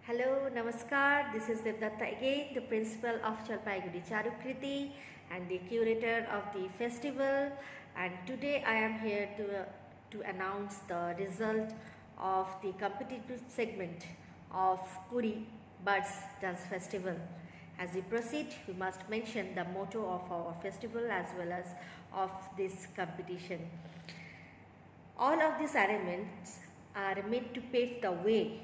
Hello, Namaskar. This is Devdatta again, the principal of Jalpaiguri Charukriti and the curator of the festival. And today I am here to announce the result of the competitive segment of Puri Birds Dance Festival. As we proceed, we must mention the motto of our festival as well as of this competition. All of these arrangements are meant to pave the way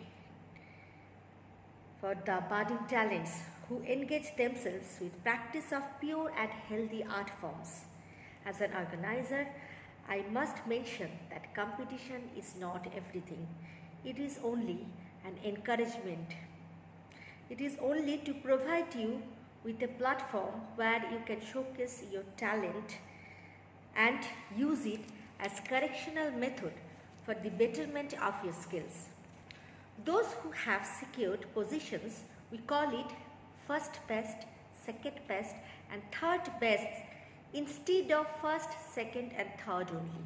for the budding talents who engage themselves with practice of pure and healthy art forms. As an organizer, I must mention that competition is not everything. It is only an encouragement. It is only to provide you with a platform where you can showcase your talent and use it as correctional method for the betterment of your skills. Those who have secured positions, we call it first best, second best and third best instead of first, second and third only.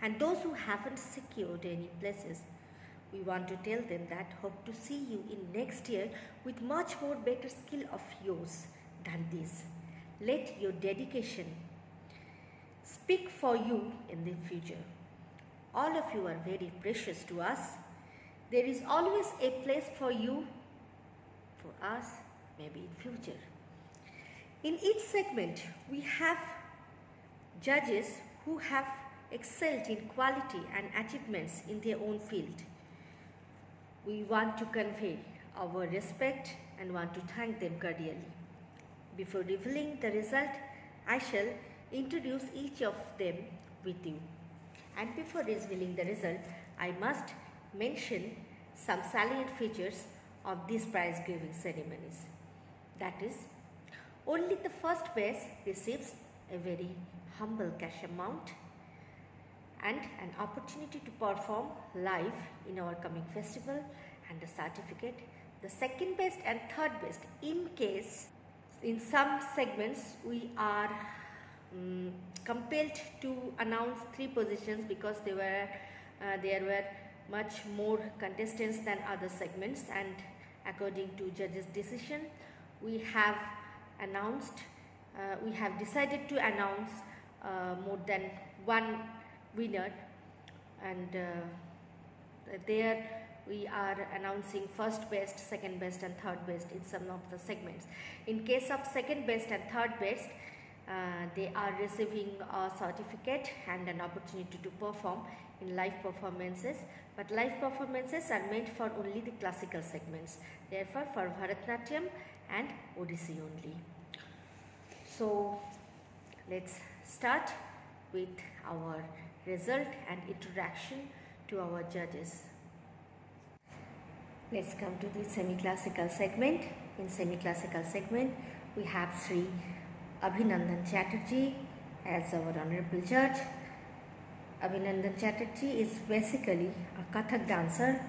And those who haven't secured any places, we want to tell them that hope to see you in next year with much more better skill of yours than this. Let your dedication speak for you in the future. All of you are very precious to us. There is always a place for you, for us, maybe in future. In each segment, we have judges who have excelled in quality and achievements in their own field. We want to convey our respect and want to thank them cordially. Before revealing the result, I shall introduce each of them with you. And before revealing the result, I must mention some salient features of these prize giving ceremonies. That is, only the first best receives a very humble cash amount and an opportunity to perform live in our coming festival and a certificate. The second best and third best, in case in some segments we are compelled to announce 3 positions because there were much more contestants than other segments, and according to judges' decision, we have decided to announce more than one winner, and there we are announcing first best, second best and third best in some of the segments. In case of second best and third best, they are receiving a certificate and an opportunity to perform in live performances, but live performances are meant for only the classical segments, therefore for Bharatnatyam and Odissi only. So let's start with our result and introduction to our judges. Let's come to the semi-classical segment. In semi-classical segment, we have Sri Abhinandan Chatterjee as our honorable judge. Abhinandan Chatterjee is basically a Kathak dancer.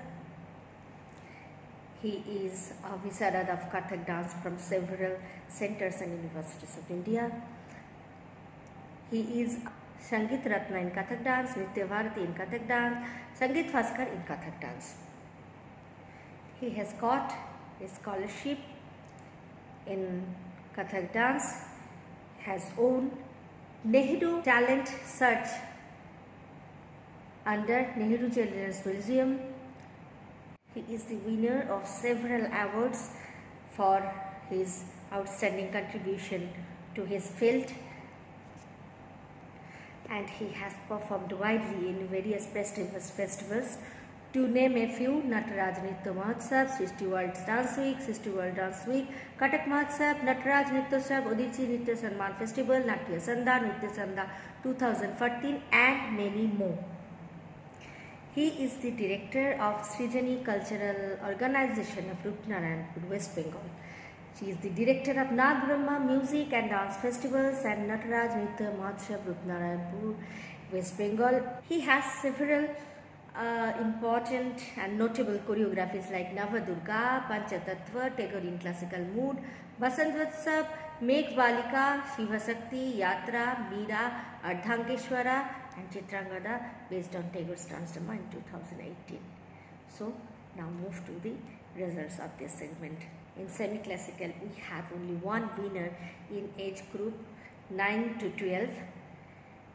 He is a Visarad of Kathak dance from several centers and universities of India. He is Sangeet Ratna in Kathak dance, Nritya Bharati in Kathak dance, Sangeet Bhaskar in Kathak dance. He has got a scholarship in Kathak dance, has won Nehru Talent Search under Nehru Children's Museum. He is the winner of several awards for his outstanding contribution to his field, and he has performed widely in various prestigious festivals. To name a few: Nataraj Nritya Mahotsav, Srishti World Dance Week, Srishti World Dance Week, Kathak Mahotsav, Nataraj Nrityotsav, Odissi Nritya Samman Festival, Natya Sandha, Nritya Sandha 2014 and many more. He is the director of Srijani Cultural Organization of Rupnarayanpur, West Bengal. She is the director of Nag Brahma Music and Dance Festivals and Nataraj Nritya Mahotsav, Rupnarayanpur, West Bengal. He has several important and notable choreographies like Navadurga, Panchatattva, Tagore in Classical Mood, Basantotsav, Megh Balika, Shiva Shakti, Yatra, Meera, Ardhankeshwara and Chitrangada based on Tagore's dance drama in 2018. So Now move to the results of this segment. In semi-classical, we have only one winner in age group 9 to 12,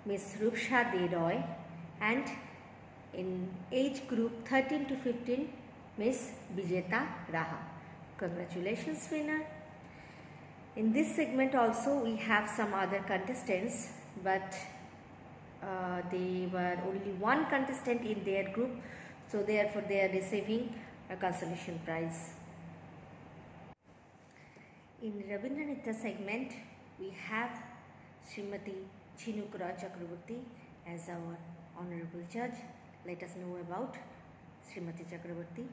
Miss Rupsha Deroy, and in age group 13 to 15, Miss Vijeta Raha. Congratulations, winner. In this segment also we have some other contestants, but they were only one contestant in their group, so therefore they are receiving a consolation prize. In Rabindra Nritya segment, we have Srimati Chinukura Chakraborty as our honorable judge. Let us know about Srimati Chakraborty.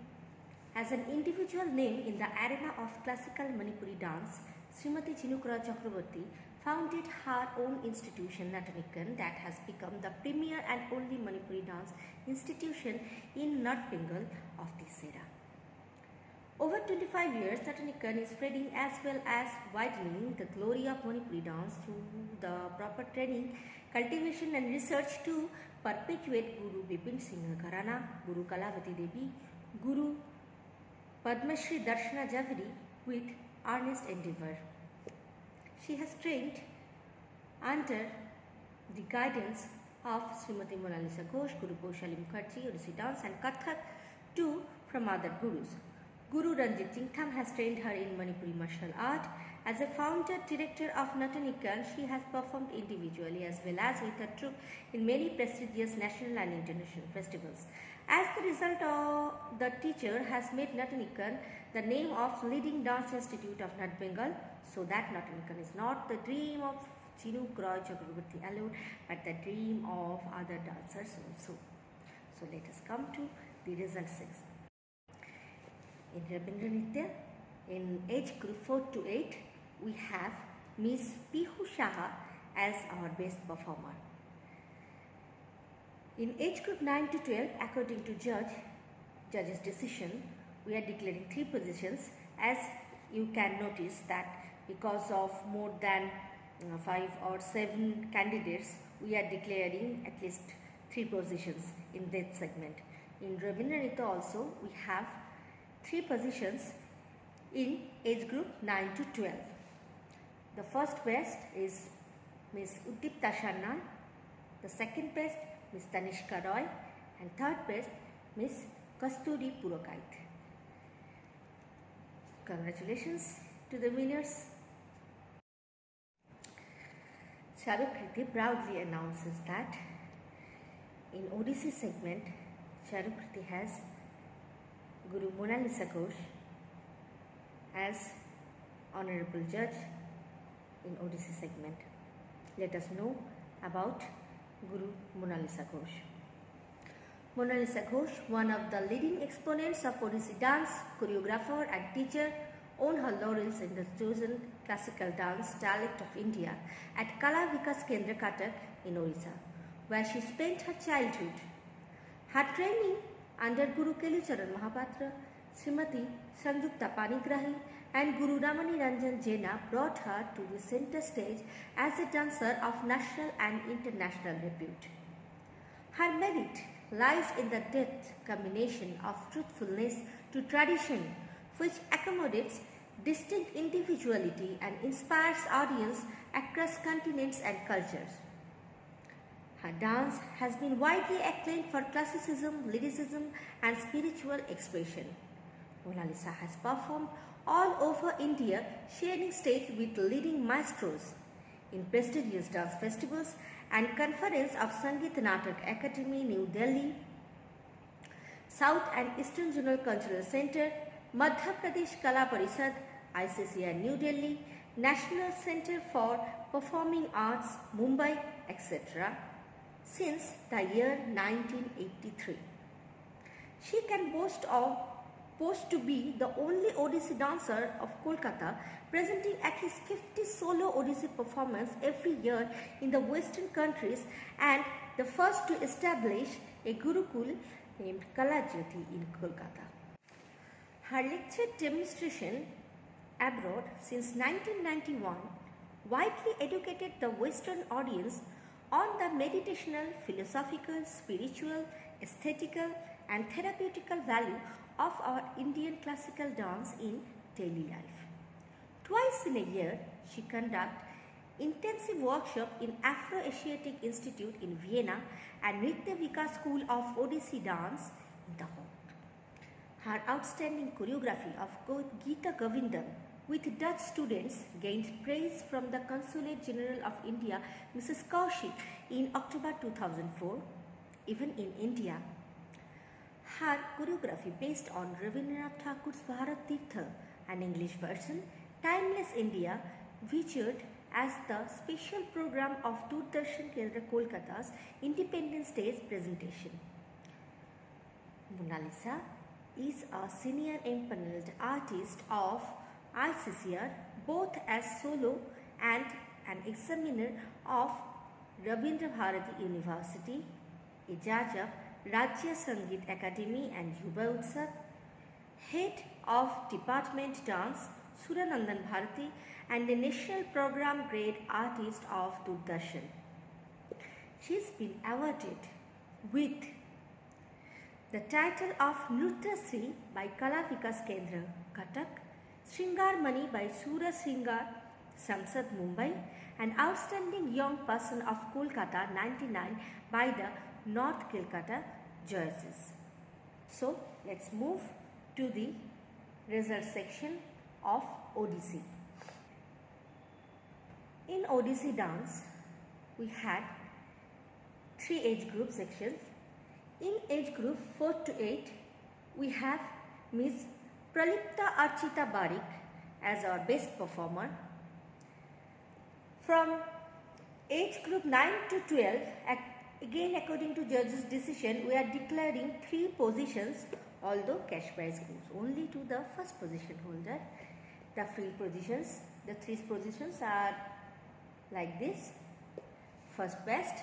As an individual name in the arena of classical Manipuri dance, Srimati Chinukura Chakraborty founded her own institution, Natanikan, that has become the premier and only Manipuri dance institution in North Bengal of this era. Over 25 years, Natanikan is spreading as well as widening the glory of Manipuri dance through the proper training, cultivation and research to perpetuate Guru Bipin Singh Gharana, Guru Kalavati Devi, Guru Padma Shri Darshana Javeri with earnest endeavour. She has trained under the guidance of Srimati Monalisa Ghosh, Guru Paushali Mukherjee, Odissi dance and Kathak too from other gurus. Guru Ranjit Jingtham has trained her in Manipuri martial art. As a founder director of Natanikan, she has performed individually as well as with her troupe in many prestigious national and international festivals. As the result, the teacher has made Natanikan the name of leading dance institute of North Bengal, so that Natanikan is not the dream of Chinukura Chakraborty alone, but the dream of other dancers also. So let us come to the results. In Rabindra Nritya, in age group 4 to 8, we have Miss Pihu Shaha as our best performer. In age group 9 to 12, according to judge's decision, we are declaring 3 positions. As you can notice that because of more than 5 or 7 candidates, we are declaring at least 3 positions in that segment. In Rabindra Nritya also, we have 3 positions in age group 9 to 12. The first best is Miss Uddipta Sharna, the second best Miss Tanishka Roy, and third best Miss Kasturi Purokait. Congratulations to the winners. Charukriti proudly announces that in Odissi segment, Charukriti has Guru Monalisa Ghosh as honorable judge in Odissi segment. Let us know about Guru Monalisa Ghosh. Monalisa Ghosh, one of the leading exponents of Odissi dance, choreographer and teacher, won her laurels in the chosen classical dance dialect of India at Kala Vikas Kendra Cuttack in Orissa, where she spent her childhood. Her training under Guru Kelucharan Mahapatra, Srimati Sanjukta Panigrahi and Guru Ramani Ranjan Jena brought her to the center stage as a dancer of national and international repute. Her merit lies in the depth combination of truthfulness to tradition, which accommodates distinct individuality and inspires audience across continents and cultures. Her dance has been widely acclaimed for classicism, lyricism and spiritual expression. Monalisa has performed all over India, sharing stage with leading maestros in prestigious dance festivals and conference of Sangeet Natak Academy, New Delhi, South and Eastern Zonal Cultural Center, Madhya Pradesh Kala Parishad, ICCR New Delhi, National Center for Performing Arts, Mumbai, etc. since the year 1983. She can boast to be the only Odissi dancer of Kolkata, presenting at least 50 solo Odissi performances every year in the Western countries and the first to establish a Gurukul named Kalajyoti in Kolkata. Her lecture demonstration abroad since 1991 widely educated the Western audience on the meditational, philosophical, spiritual, aesthetical and therapeutical value of our Indian classical dance in daily life. Twice in a year, she conducts intensive workshop in Afro-Asiatic Institute in Vienna and Nritya Vikas School of Odissi Dance in Dahod. Her outstanding choreography of Geeta Govindam with Dutch students gained praise from the Consulate General of India, Mrs. Kaushik, in October 2004. Even in India, her choreography based on Rabindranath Thakur's Bharat Tirtha, an English version, Timeless India, featured as the special program of Doordarshan Kendra Kolkata's Independence Day presentation. Mona Lisa is a senior empaneled artist of ICCR, both as solo and an examiner of Rabindra Bharati University, a judge of Rajya Sangeet Academy and Yuva Utsav, head of Department Dance, Suranandan Bharati, and the National Program Grade Artist of Doordarshan. She has been awarded with the title of Nritya Sri by Kala Vikas Kendra, Cuttack, Shringar Mani by Sura Shringar, Samsad, Mumbai, and Outstanding Young Person of Kolkata 99 by the North Kolkata Justice. So, let's move to the result section of Odissi. In Odissi dance, we had 3 age group sections. In age group 4 to 8, we have Miss Pralipta Archita Barik as our best performer. From age group 9 to 12, again according to judges' decision, we are declaring 3 positions, although cash prize goes only to the first position holder. The free positions, the 3 positions are like this. First best,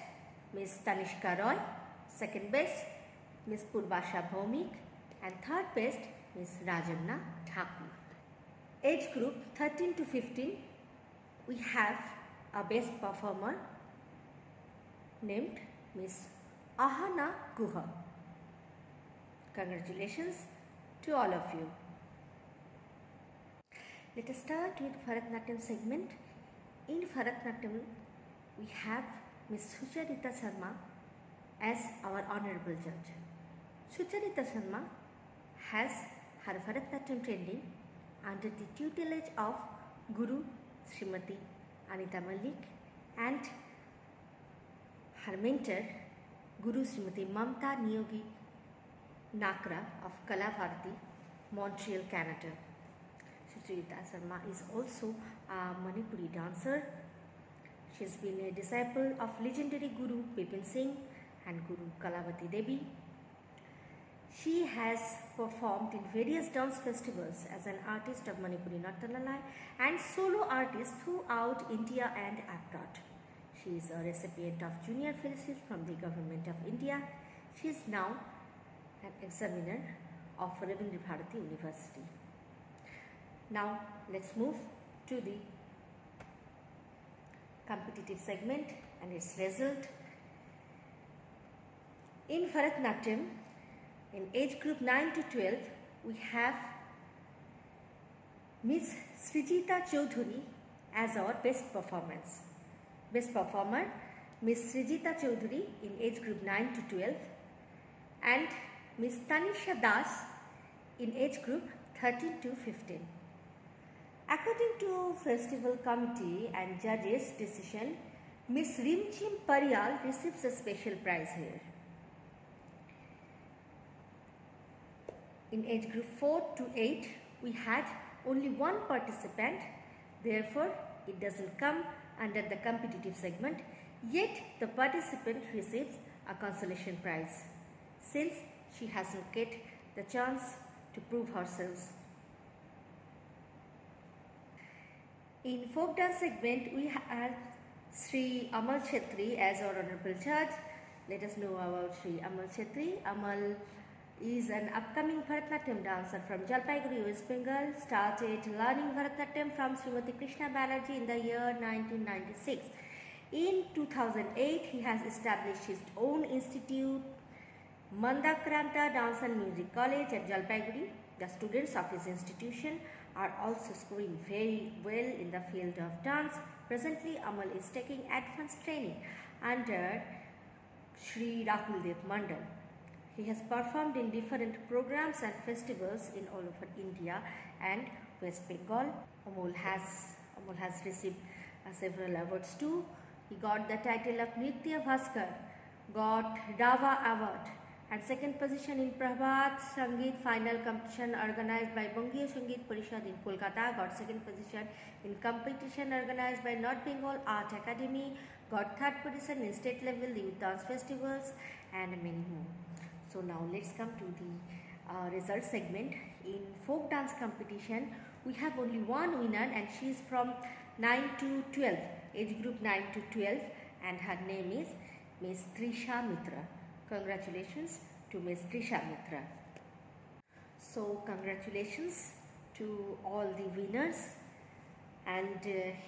Miss Tanishka Roy. Second best, Miss Purvasha Bhaumik. And third best, Miss Rajanna Thakur. Age group 13 to 15, we have a best performer named Miss Ahana Guha. Congratulations to all of you. Let us start with Bharatanatyam segment. In Bharatanatyam, we have Miss Sucharita Sharma as our honorable judge. Sucharita Sharma has her Bharatanatyam training under the tutelage of Guru Srimati Anita Malik and her mentor Guru Srimati Mamta Niyogi Nakra of Kala Bharati, Montreal, Canada. Sucharita Sharma is also a Manipuri dancer. She has been a disciple of legendary Guru Bipin Singh and Guru Kalavati Devi. She has performed in various dance festivals as an artist of Manipuri Natyalalai and solo artist throughout India and abroad. She is a recipient of Junior Fellowship from the Government of India. She is now an examiner of Rabindra Bharati University. Now let's move to the competitive segment and its result. In Bharatanatyam, in age group 9 to 12, we have Miss Srijita Chaudhuri as our best performance. Best performer, Miss Srijita Chaudhuri in age group 9 to 12 and Miss Tanisha Das in age group 13 to 15. According to Festival Committee and Judges' decision, Miss Rimchim Paryal receives a special prize here. In age group 4 to 8, we had only one participant, therefore it doesn't come under the competitive segment, yet the participant receives a consolation prize since she hasn't get the chance to prove herself. In folk dance segment, we had Sri Amal Chetri as our honorable judge. Let us know about Sri Amal Chetri. Amal is an upcoming Bharatanatyam dancer from Jalpaiguri, West Bengal. Started learning Bharatanatyam from Srimati Krishna Banerjee in the year 1996. In 2008, he has established his own institute Mandakranta Dance and Music College at Jalpaiguri. The students of his institution are also scoring very well in the field of dance. Presently, Amal is taking advanced training under Sri Rahul Dev Mandal. He has performed in different programs and festivals in all over India and West Bengal. Amol has received several awards too. He got the title of Nritya Bhaskar, got Rava Award, and second position in Prabhat Sangeet final competition organized by Bangiya Sangeet Parishad in Kolkata, got second position in competition organized by North Bengal Art Academy, got third position in state level youth dance festivals, and many more. So now let's come to the result segment. In folk dance competition, we have only one winner, and she is from 9 to 12, age group 9 to 12, and her name is Miss Trisha Mitra. Congratulations to Miss Trisha Mitra. So congratulations to all the winners, and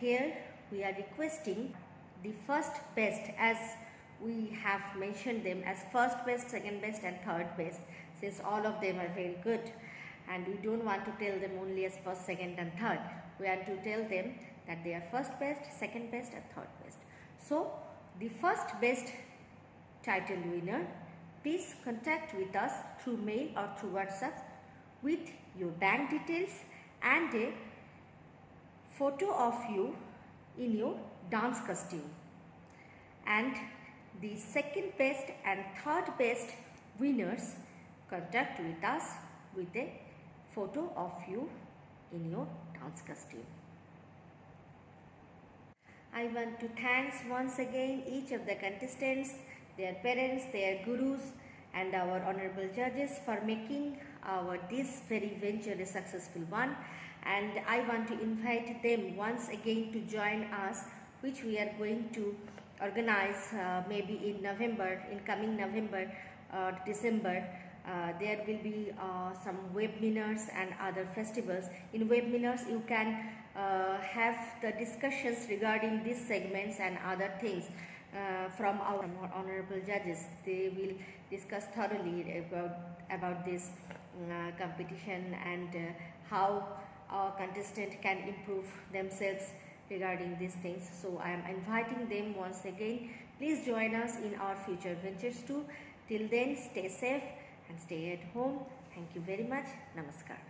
here we are requesting the first best, as we have mentioned them as first best, second best and third best, since all of them are very good, and we don't want to tell them only as first, second and third. We want to tell them that they are first best, second best and third best. So the first best title winner, please contact with us through mail or through WhatsApp with your bank details and a photo of you in your dance costume. And the second best and third best winners contact with us with a photo of you in your dance costume. I want to thank once again each of the contestants, their parents, their gurus and our honorable judges for making this very venture a successful one, and I want to invite them once again to join us, which we are going to organize maybe in November, in coming November or December. There will be some webinars and other festivals. In webinars you can have the discussions regarding these segments and other things from our honorable judges. They will discuss thoroughly about this competition and how our contestant can improve themselves regarding these things. So I am inviting them once again. Please join us in our future ventures too. Till then, stay safe and stay at home. Thank you very much. Namaskar.